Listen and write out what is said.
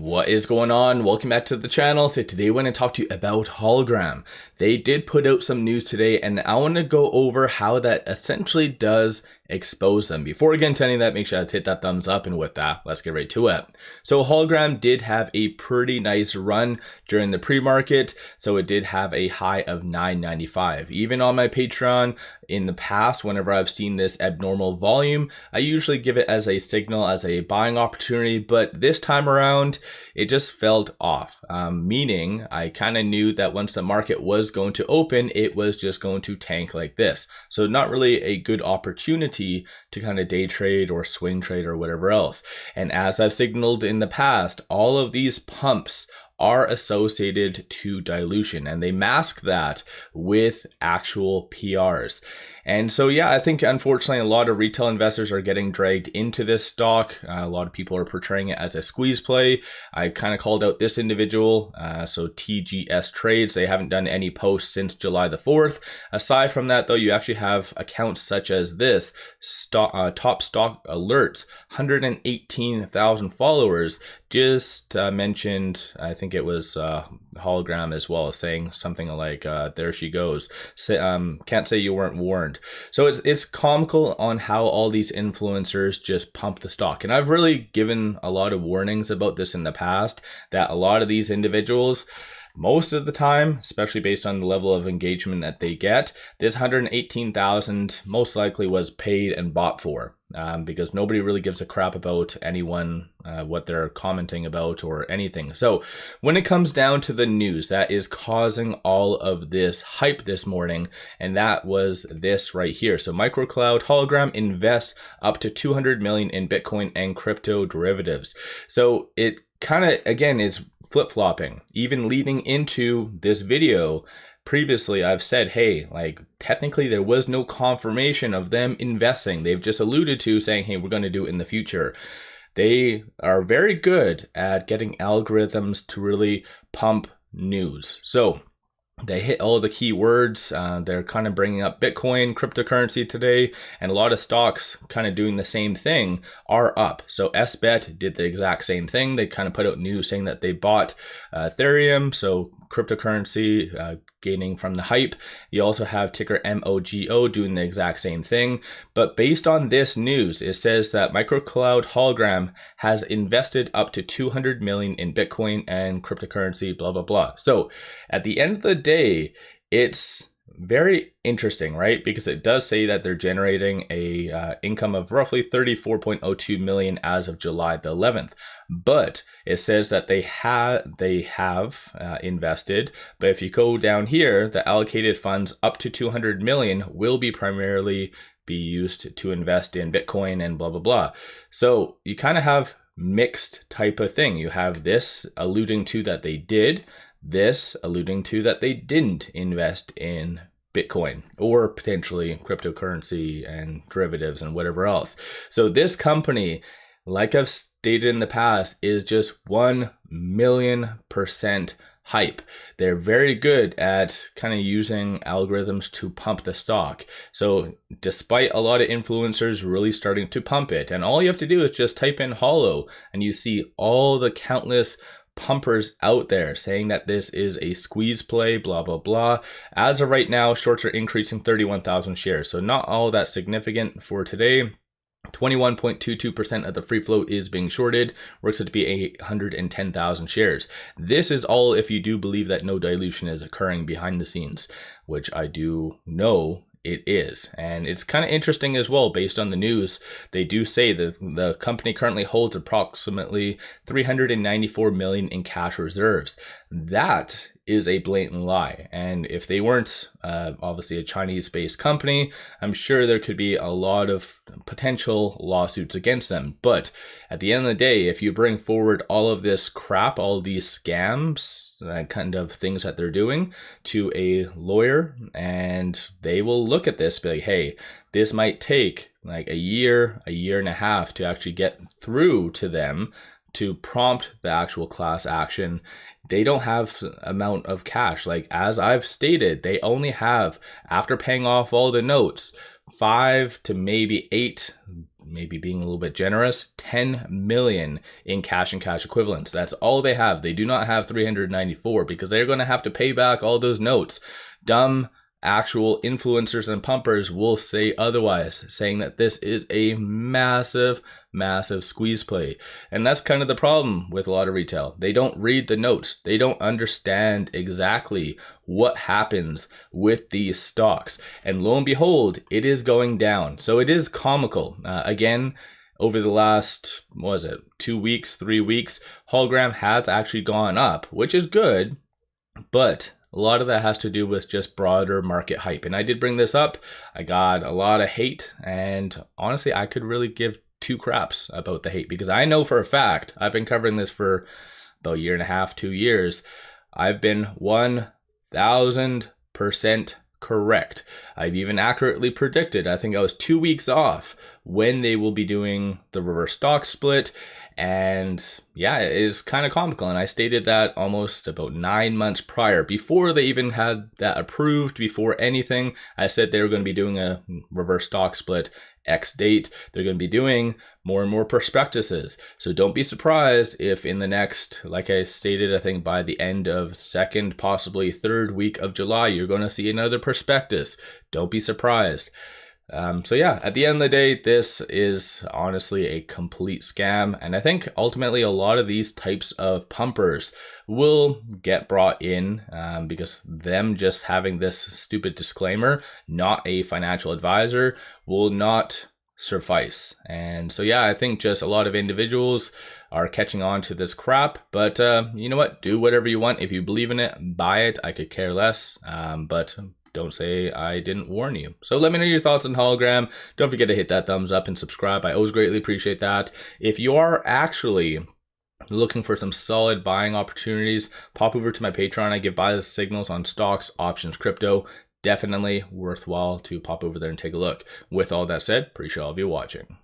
What is going on? Welcome back to the channel. So today I want to talk to you about Hologram. They did put out some news today and I want to go over how that essentially does expose them. Before we get into any of that, make sure to hit that thumbs up, and with that, let's get right to it. So Hologram did have a pretty nice run during the pre-market. So it did have a high of $9.95. Even on my Patreon in the past, whenever I've seen this abnormal volume, I usually give it as a signal, as a buying opportunity, but this time around, it just felt off, meaning I kind of knew that once the market was going to open, it was just going to tank like this. So not really a good opportunity to kind of day trade or swing trade or whatever else. And as I've signaled in the past, all of these pumps are associated to dilution, and they mask that with actual PRs. And so, yeah, I think unfortunately a lot of retail investors are getting dragged into this stock. A lot of people are portraying it as a squeeze play. I kind of called out this individual, so TGS Trades. They haven't done any posts since July the 4th. Aside from that, though, you actually have accounts such as this, Top Stock Alerts, 118,000 followers, just mentioned, I think it was Hologram as well, saying something like, there she goes. Can't say you weren't warned. So it's comical on how all these influencers just pump the stock. And I've really given a lot of warnings about this in the past, that a lot of these individuals, most of the time, especially based on the level of engagement that they get, this 118,000 most likely was paid and bought for, because nobody really gives a crap about anyone, what they're commenting about or anything. So when it comes down to the news that is causing all of this hype this morning, and that was this right here. So MicroCloud Hologram invests up to 200 million in Bitcoin and crypto derivatives. So it kind of, again, is flip-flopping. Even leading into this video, previously I've said, hey, like technically there was no confirmation of them investing. They've just alluded to saying, hey, we're going to do it in the future. They are very good at getting algorithms to really pump news. So they hit all the keywords. They're kind of bringing up Bitcoin, cryptocurrency today, and a lot of stocks kind of doing the same thing are up. So SBET did the exact same thing. They kind of put out news saying that they bought Ethereum, so cryptocurrency, gaining from the hype. You also have ticker MOGO doing the exact same thing. But based on this news, it says that MicroCloud Hologram has invested up to 200 million in Bitcoin and cryptocurrency, blah, blah, blah. So at the end of the day, it's very interesting, right? Because it does say that they're generating a income of roughly 34.02 million as of July the 11th. But it says that they have invested. But if you go down here, the allocated funds up to 200 million will be primarily be used to invest in Bitcoin and blah, blah, blah. So you kind of have mixed type of thing. You have this alluding to that they did, this alluding to that they didn't invest in Bitcoin or potentially cryptocurrency and derivatives and whatever else. So this company, like I've stated in the past, is just 1,000,000% hype. They're very good at kind of using algorithms to pump the stock. So despite a lot of influencers really starting to pump it, and all you have to do is just type in Holo and you see all the countless pumpers out there saying that this is a squeeze play, blah, blah, blah. As of right now, shorts are increasing 31,000 shares. So not all that significant for today. 21.22% of the free float is being shorted, works out to be 110,000 shares. This is all if you do believe that no dilution is occurring behind the scenes, which I do know it is. And it's kind of interesting as well, based on the news. They do say that the company currently holds approximately 394 million in cash reserves. That is a blatant lie. And if they weren't obviously a Chinese-based company, I'm sure there could be a lot of potential lawsuits against them. But at the end of the day, if you bring forward all of this crap, all of these scams, kind of things that they're doing to a lawyer, and they will look at this, be like, hey, this might take like a year and a half to actually get through to them to prompt the actual class action. They don't have amount of cash. Like, as I've stated, they only have, after paying off all the notes, 5 to maybe 8 maybe being a little bit generous, 10 million in cash and cash equivalents. That's all they have. They do not have 394 because they're going to have to pay back all those notes. Dumb actual influencers and pumpers will say otherwise, saying that this is a massive squeeze play. And that's kind of the problem with a lot of retail. They don't read the notes. They don't understand exactly what happens with these stocks. And lo and behold, it is going down. So it is comical. Again, over the last, 2 weeks, 3 weeks, Hologram has actually gone up, which is good, but a lot of that has to do with just broader market hype. And I did bring this up. I got a lot of hate, and honestly, I could really give two craps about the hate, because I know for a fact, I've been covering this for about a year and a half, 2 years. I've been 1000% correct. I've even accurately predicted, I think I was 2 weeks off, when they will be doing the reverse stock split. And yeah, it is kind of comical. And I stated that almost about 9 months prior, before they even had that approved, before anything. I said they were going to be doing a reverse stock split X date. They're going to be doing more and more prospectuses. So don't be surprised if in the next, like I stated, I think by the end of second, possibly third week of July, you're going to see another prospectus. Don't be surprised. So yeah, at the end of the day, this is honestly a complete scam. And I think ultimately a lot of these types of pumpers will get brought in because them just having this stupid disclaimer, not a financial advisor, will not suffice. And so yeah, I think just a lot of individuals are catching on to this crap. But you know what? Do whatever you want. If you believe in it, buy it. I could care less. But don't say I didn't warn you. So let me know your thoughts on Hologram. Don't forget to hit that thumbs up and subscribe. I always greatly appreciate that. If you are actually looking for some solid buying opportunities, pop over to my Patreon. I give buy signals on stocks, options, crypto. Definitely worthwhile to pop over there and take a look. With all that said, appreciate all of you watching.